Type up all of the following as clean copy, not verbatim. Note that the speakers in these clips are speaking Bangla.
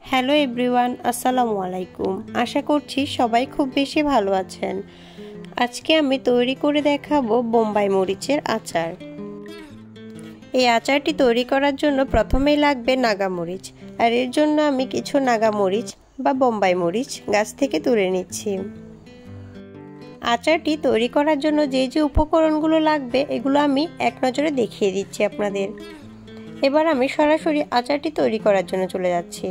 হ্যালো এভরিওয়ান, আসসালামু আলাইকুম। আশা করছি সবাই খুব বেশি ভালো আছেন। আজকে আমি তৈরি করে দেখাবো বোম্বাই মরিচের আচার। এই আচারটি তৈরি করার জন্য প্রথমেই লাগবে নাগা মরিচ, আর এর জন্য আমি কিছু নাগা মরিচ বা বোম্বাই মরিচ গাছ থেকে তুলে নিচ্ছি। আচারটি তৈরি করার জন্য যে যে উপকরণগুলো লাগবে এগুলো আমি এক নজরে দেখিয়ে দিচ্ছি আপনাদের। এবার আমি সরাসরি আচারটি তৈরি করার জন্য চলে যাচ্ছি।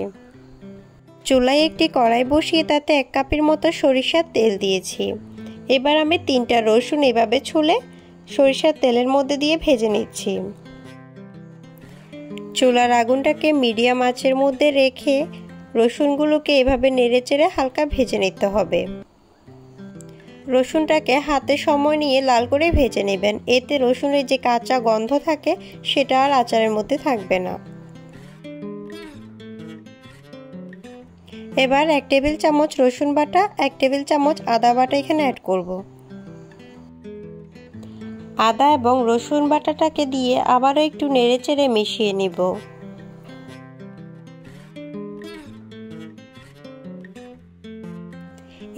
চুলায় একটি কড়াই বসিয়ে তাতে 1 কাপের মতো সরিষার তেল দিয়েছি। এবার আমি 3টা রসুন এভাবে ছুলে সরিষার তেলের মধ্যে দিয়ে ভেজে নিচ্ছি। চুলার আগুনটাকে মিডিয়াম আঁচের মধ্যে রেখে রসুনগুলোকে এভাবে নেড়েচেড়ে হালকা ভেজে নিতে হবে। রসুনটাকে হাতে সময় নিয়ে লাল করে ভেজে নেবেন, এতে রসুনের যে কাঁচা গন্ধ থাকে সেটা আর আচারের মধ্যে থাকবে না। এবার 1 টেবিল চামচ রসুন বাটা, 1 টেবিল চামচ আদা বাটা এখানে অ্যাড করব। আদা এবং রসুন বাটাটাকে দিয়ে আবারও একটু নেড়েচেড়ে মিশিয়ে নিব।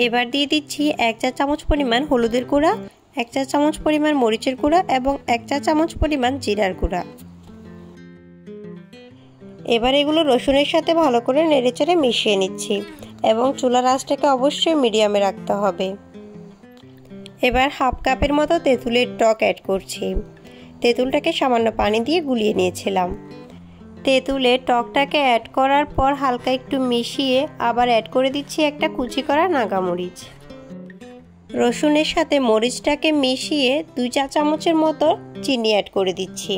এবার দিয়ে দিচ্ছি 1 চা চামচ পরিমাণ হলুদের গুঁড়া, 1 চা চামচ পরিমাণ মরিচের গুঁড়া এবং 1 চা চামচ পরিমাণ জিরার গুঁড়া। এবার এগুলো রসুনের সাথে ভালো করে নেড়েচেড়ে মিশিয়ে নিচ্ছি এবং চুলার আঁচটাকে অবশ্যই মিডিয়ামে রাখতে হবে। এবার 1/2 কাপের মতো তেঁতুলের টক অ্যাড করছি। তেঁতুলটাকে সামান্য পানি দিয়ে গুলিয়ে নিয়েছিলাম। তেঁতুলের টকটাকে অ্যাড করার পর হালকা একটু মিশিয়ে আবার অ্যাড করে দিচ্ছি একটা কুচি করা নাগা মরিচ। রসুনের সাথে মরিচটাকে মিশিয়ে 2 চা চামচের মতো চিনি অ্যাড করে দিচ্ছি।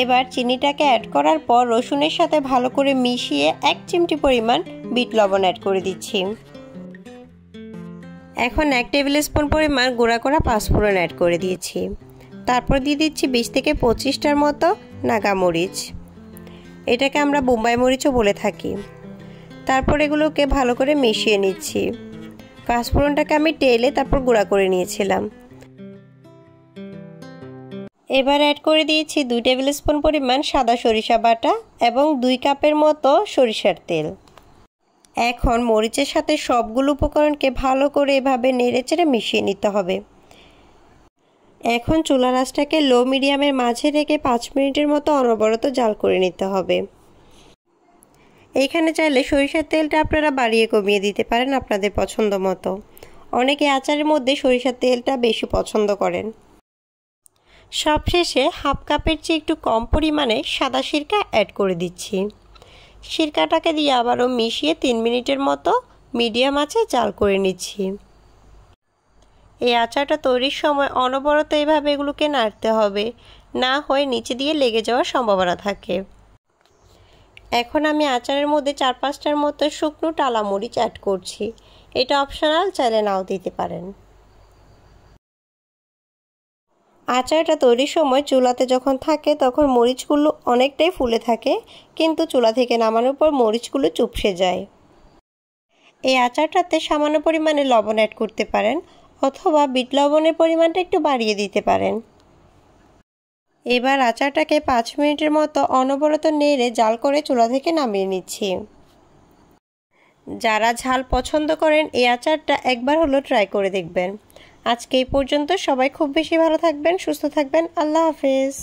এবার চিনিটাকে অ্যাড করার পর রসুনের সাথে ভালো করে মিশিয়ে 1 চিমটি পরিমাণ বিট লবণ অ্যাড করে দিচ্ছি। এখন 1 টেবিল স্পুন পরিমাণ গুঁড়া করা পাঁচফোড়ন অ্যাড করে দিয়েছি। তারপর দিয়ে দিচ্ছি 20 থেকে 25টার মতো নাগা মরিচ, এটাকে আমরা বোম্বাই মরিচও বলে থাকি। তারপর এগুলোকে ভালো করে মিশিয়ে নিচ্ছি। পাঁচফোড়নটাকে আমি টেলে তারপর গুঁড়া করে নিয়েছিলাম। এবার অ্যাড করে দিয়েছি 2 টেবিল স্পুন পরিমাণ সাদা সরিষা বাটা এবং 2 কাপের মতো সরিষার তেল। এখন মরিচের সাথে সবগুলো উপকরণকে ভালো করে এভাবে নেড়েচেড়ে মিশিয়ে নিতে হবে। এখন চুলার আঁচটাকে লো মিডিয়ামের মাঝে রেখে 5 মিনিটের মতো অনবরত জাল করে নিতে হবে। এইখানে চাইলে সরিষার তেলটা আপনারা বাড়িয়ে কমিয়ে দিতে পারেন আপনাদের পছন্দ মতো। অনেকে আচারের মধ্যে সরিষার তেলটা বেশি পছন্দ করেন। সবশেষে 1/2 কাপের চেয়ে একটু কম পরিমাণে সাদা সিরকা অ্যাড করে দিচ্ছি। সিরকাটাকে দিয়ে আবারও মিশিয়ে 3 মিনিটের মতো মিডিয়াম আঁচে জাল করে নিচ্ছি। এই আচারটা তৈরির সময় অনবরত এভাবে এগুলোকে নাড়তে হবে, না হয় নিচে দিয়ে লেগে যাওয়ার সম্ভাবনা থাকে। এখন আমি আচারের মধ্যে 4-5টার মতো শুকনো টালা মরিচ অ্যাড করছি। এটা অপশনাল, চাইলে নাও দিতে পারেন। আচারটা তৈরির সময় চুলাতে যখন থাকে তখন মরিচগুলো অনেকটাই ফুলে থাকে, কিন্তু চুলা থেকে নামানোর পর মরিচগুলো চুপসে যায়। এই আচারটাতে সামান্য পরিমাণে লবণ অ্যাড করতে পারেন অথবা বিট লবণের পরিমাণটা একটু বাড়িয়ে দিতে পারেন। এবার আচারটাকে 5 মিনিটের মতো অনবরত নেড়ে জাল করে চুলা থেকে নামিয়ে নিচ্ছি। যারা ঝাল পছন্দ করেন এই আচারটা একবার হলো ট্রাই করে দেখবেন। আজকে এই পর্যন্ত। সবাই খুব বেশি ভালো থাকবেন, সুস্থ থাকবেন। আল্লাহ হাফেজ।